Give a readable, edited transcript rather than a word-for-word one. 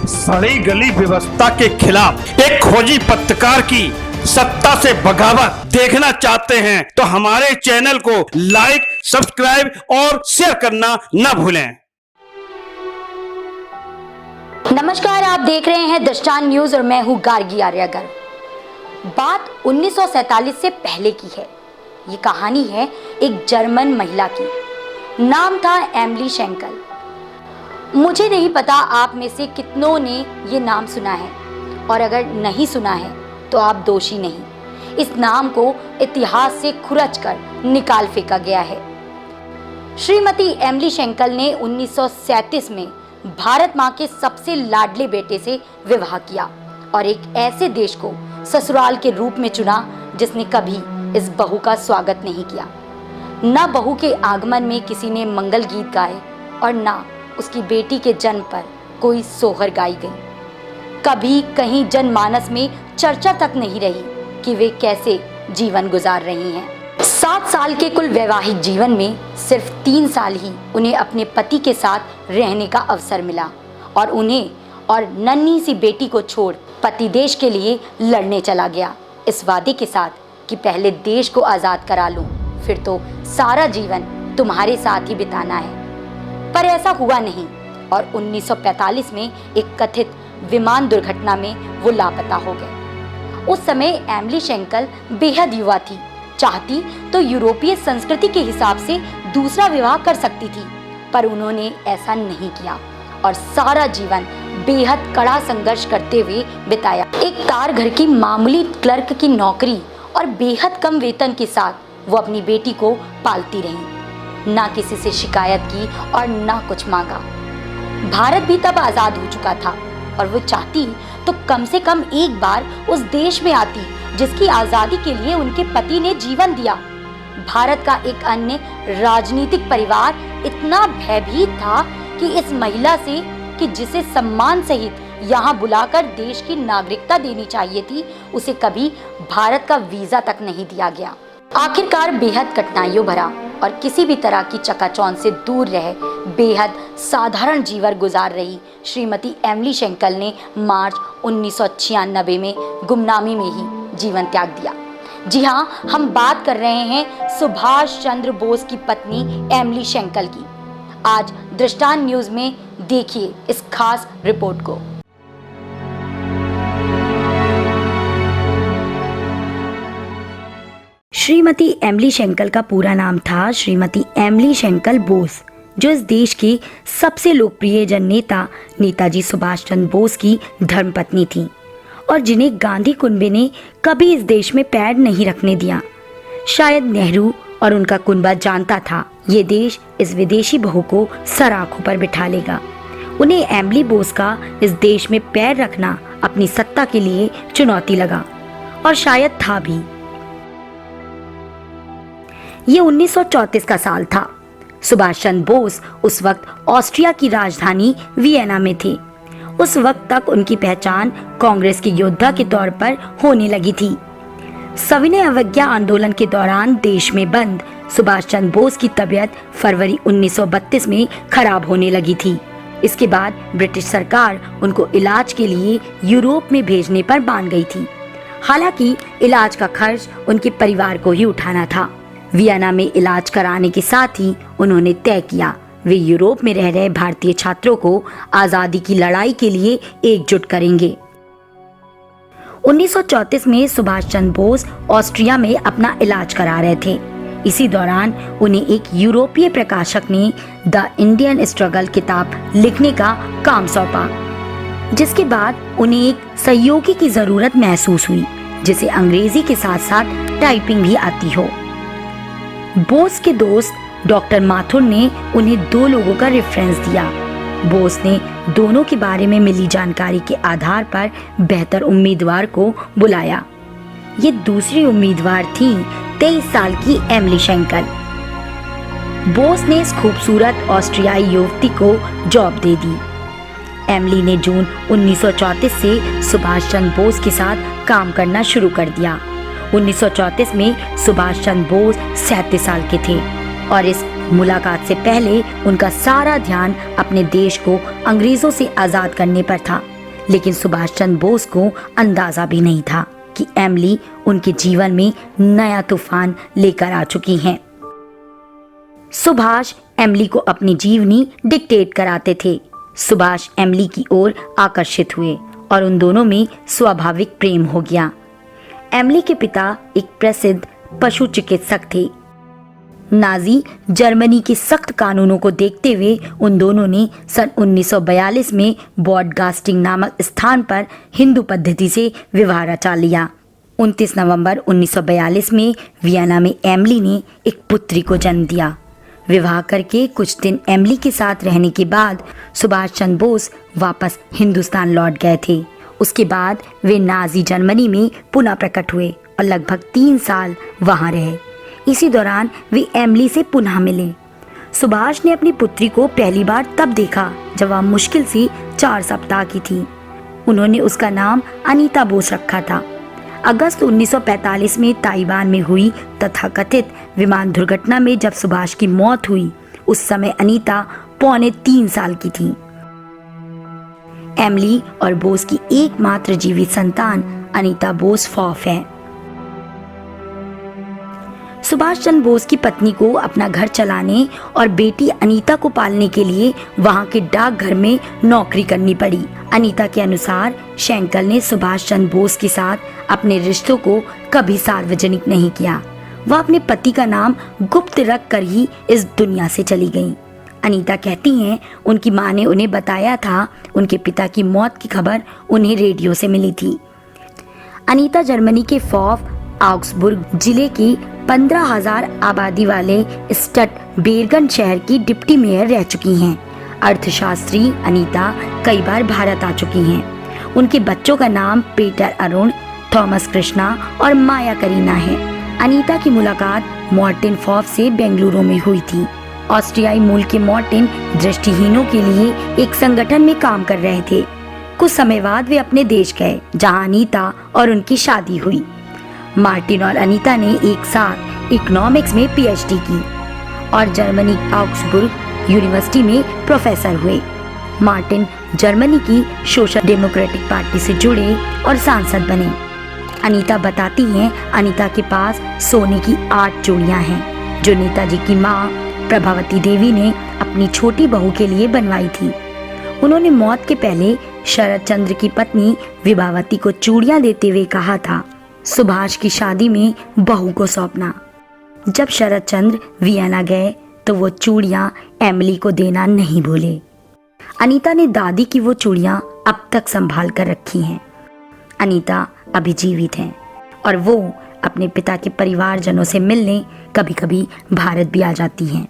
सड़ी गली व्यवस्था के खिलाफ एक खोजी पत्रकार की सत्ता से बगावत देखना चाहते हैं तो हमारे चैनल को लाइक, सब्सक्राइब और शेयर करना न भूलें। नमस्कार, आप देख रहे हैं दृष्टांत न्यूज और मैं हूं गार्गी आर्यागर। बात 1947 से पहले की है। ये कहानी है एक जर्मन महिला की। नाम था एमिली शेंकल। मुझे नहीं पता आप में से कितनों ने ये नाम सुना है, और अगर नहीं सुना है तो आप दोषी नहीं। इस नाम को इतिहास से खुरच कर निकाल फेंका गया है। श्रीमती एमिली शेंकल ने 1937 में भारत माँ के सबसे लाडले बेटे से विवाह किया और एक ऐसे देश को ससुराल के रूप में चुना जिसने कभी इस बहू का स्वागत नहीं किया। न बहू के आगमन में किसी ने मंगल गीत गाए और न उसकी बेटी के जन्म पर कोई सोहर गाई गई। कभी कहीं जनमानस में चर्चा तक नहीं रही कि वे कैसे जीवन गुजार रही हैं। 7 साल के कुल वैवाहिक जीवन में सिर्फ 3 साल ही उन्हें अपने पति के साथ रहने का अवसर मिला और उन्हें और नन्ही सी बेटी को छोड़ पति देश के लिए लड़ने चला गया, इस वादे के साथ कि पहले देश को आज़ाद करा लूं, फिर तो सारा जीवन तुम्हारे साथ ही बिताना है। पर ऐसा हुआ नहीं और 1945 में एक कथित विमान दुर्घटना में वो लापता हो गए। उस समय एमिली शेंकल बेहद युवा थी। चाहती तो यूरोपीय संस्कृति के हिसाब से दूसरा विवाह कर सकती थी, पर उन्होंने ऐसा नहीं किया और सारा जीवन बेहद कड़ा संघर्ष करते हुए बिताया। एक कार घर की मामूली क्लर्क की नौकरी और बेहद कम वेतन के साथ वो अपनी बेटी को पालती रही। ना किसी से शिकायत की और ना कुछ मांगा। भारत भी तब आजाद हो चुका था और वो चाहती तो कम से कम एक बार उस देश में आती जिसकी आजादी के लिए उनके पति ने जीवन दिया। भारत का एक अन्य राजनीतिक परिवार इतना भयभीत था कि इस महिला से कि जिसे सम्मान सहित यहाँ बुलाकर देश की नागरिकता देनी चाहिए थी, उसे कभी भारत का वीजा तक नहीं दिया गया। आखिरकार बेहद कठिनाइयों भरा और किसी भी तरह की चकाचौंध से दूर रह बेहद साधारण जीवन गुजार रही श्रीमती एमिली शेंकल ने मार्च 1996 में गुमनामी में ही जीवन त्याग दिया। जी हाँ, हम बात कर रहे हैं सुभाष चंद्र बोस की पत्नी एमिली शेंकल की। आज दृष्टांत न्यूज में देखिए इस खास रिपोर्ट को। श्रीमती एमिली शेंकल का पूरा नाम था श्रीमती एमिली शेंकल बोस, जो इस देश के सबसे लोकप्रिय जननेता नेताजी सुभाष चंद्र बोस की धर्मपत्नी थी और जिन्हें गांधी कुनबे ने कभी इस देश में पैर नहीं रखने दिया। शायद नेहरू और उनका कुनबा जानता था ये देश इस विदेशी बहू को सर आंखों पर बिठा लेगा। उन्हें एमिली बोस का इस देश में पैर रखना अपनी सत्ता के लिए चुनौती लगा और शायद था भी। ये 1934 का साल था। सुभाष चंद्र बोस उस वक्त ऑस्ट्रिया की राजधानी वियना में थे। उस वक्त तक उनकी पहचान कांग्रेस के योद्धा के तौर पर होने लगी थी। सविनय अवज्ञा आंदोलन के दौरान देश में बंद सुभाष चंद्र बोस की तबीयत फरवरी 1932 में खराब होने लगी थी। इसके बाद ब्रिटिश सरकार उनको इलाज के लिए यूरोप में भेजने पर मान गई थी। हालांकि इलाज का खर्च उनके परिवार को ही उठाना था। वियना में इलाज कराने के साथ ही उन्होंने तय किया वे यूरोप में रह रहे भारतीय छात्रों को आजादी की लड़ाई के लिए एकजुट करेंगे। 1934 में सुभाष चंद्र बोस ऑस्ट्रिया में अपना इलाज करा रहे थे। इसी दौरान उन्हें एक यूरोपीय प्रकाशक ने द इंडियन स्ट्रगल किताब लिखने का काम सौंपा, जिसके बाद उन्हें एक सहयोगी की जरूरत महसूस हुई जिसे अंग्रेजी के साथ साथ टाइपिंग भी आती हो। बोस के दोस्त डॉक्टर माथुर ने उन्हें 2 लोगों का रेफरेंस दिया। बोस ने दोनों के बारे में मिली जानकारी के आधार पर बेहतर उम्मीदवार को बुलाया। ये दूसरी उम्मीदवार थी 23 साल की एमिली शेंकल। बोस ने इस खूबसूरत ऑस्ट्रियाई युवती को जॉब दे दी। एमिली ने जून 1934 से सुभाष चंद्र बोस के साथ काम करना शुरू कर दिया। 1934 में सुभाष चंद्र बोस 37 साल के थे और इस मुलाकात से पहले उनका सारा ध्यान अपने देश को अंग्रेजों से आजाद करने पर था, लेकिन सुभाष चंद्र बोस को अंदाजा भी नहीं था कि एमिली उनके जीवन में नया तूफान लेकर आ चुकी हैं। सुभाष एमिली को अपनी जीवनी डिक्टेट कराते थे। सुभाष एमिली की ओर आकर्षित हुए और उन दोनों में स्वाभाविक प्रेम हो गया। एमिली के पिता एक प्रसिद्ध पशु चिकित्सक थे। नाजी जर्मनी के सख्त कानूनों को देखते हुए उन दोनों ने सन 1942 में बॉडगास्टिंग नामक स्थान पर हिंदू पद्धति से विवाह रचा लिया। 29 नवंबर 1942 में वियना में एमिली ने एक पुत्री को जन्म दिया। विवाह करके कुछ दिन एमिली के साथ रहने के बाद सुभाष चंद्र बोस वापस हिंदुस्तान लौट गए थे। उसके बाद वे नाजी जर्मनी में पुनः प्रकट हुए और लगभग 3 साल वहां रहे। इसी दौरान वे एमिली से पुनः मिले। सुभाष ने अपनी पुत्री को पहली बार तब देखा जब वह मुश्किल से 4 सप्ताह की थी। उन्होंने उसका नाम अनीता बोस रखा था। अगस्त 1945 में ताइवान में हुई तथाकथित विमान दुर्घटना में जब सुभाष की मौत हुई, उस समय अनीता पौने 3 साल की थी। एमिली और बोस की एकमात्र जीवित संतान अनीता बोस फॉफ है। सुभाष चंद्र बोस की पत्नी को अपना घर चलाने और बेटी अनीता को पालने के लिए वहां के डाकघर में नौकरी करनी पड़ी। अनीता के अनुसार शेंकल ने सुभाष चंद्र बोस के साथ अपने रिश्तों को कभी सार्वजनिक नहीं किया। वह अपने पति का नाम गुप्त रख कर ही इस दुनिया से चली गईं। अनीता कहती हैं, उनकी मां ने उन्हें बताया था। उनके पिता की मौत की खबर उन्हें रेडियो से मिली थी। अनीता जर्मनी के फॉफ आउग्सबुर्ग जिले की 15,000 आबादी वाले स्टट बेरगन शहर की डिप्टी मेयर रह चुकी हैं। अर्थशास्त्री अनीता कई बार भारत आ चुकी हैं। उनके बच्चों का नाम पीटर अरुण, थॉमस कृष्णा और माया करीना है। अनीता की मुलाकात मार्टिन फॉफ से बेंगलुरु में हुई थी। ऑस्ट्रियाई मूल के मार्टिन दृष्टिहीनों के लिए एक संगठन में काम कर रहे थे। कुछ समय बाद वे अपने देश गए, जहां अनीता और उनकी शादी हुई। मार्टिन और अनीता ने एक साथ इकोनॉमिक्स में पीएचडी की और जर्मनी आउग्सबुर्ग यूनिवर्सिटी में प्रोफेसर हुए। मार्टिन जर्मनी की सोशल डेमोक्रेटिक पार्टी से जुड़े और सांसद बने। अनीता बताती हैं, अनीता के पास सोने की 8 चूड़ियां हैं जो नेताजी की मां प्रभावती देवी ने अपनी छोटी बहू के लिए बनवाई थी। उन्होंने मौत के पहले शरद चंद्र की पत्नी विभावती को चूड़ियां देते हुए कहा था, सुभाष की शादी में बहू को सौंपना। जब शरद चंद्र वियना गए तो वो चूड़ियां एमिली को देना नहीं भूले। अनीता ने दादी की वो चूड़ियां अब तक संभाल कर रखी हैं। अनीता अभी जीवित हैं और वो अपने पिता के परिवारजनों से मिलने कभी-कभी भारत भी आ जाती हैं।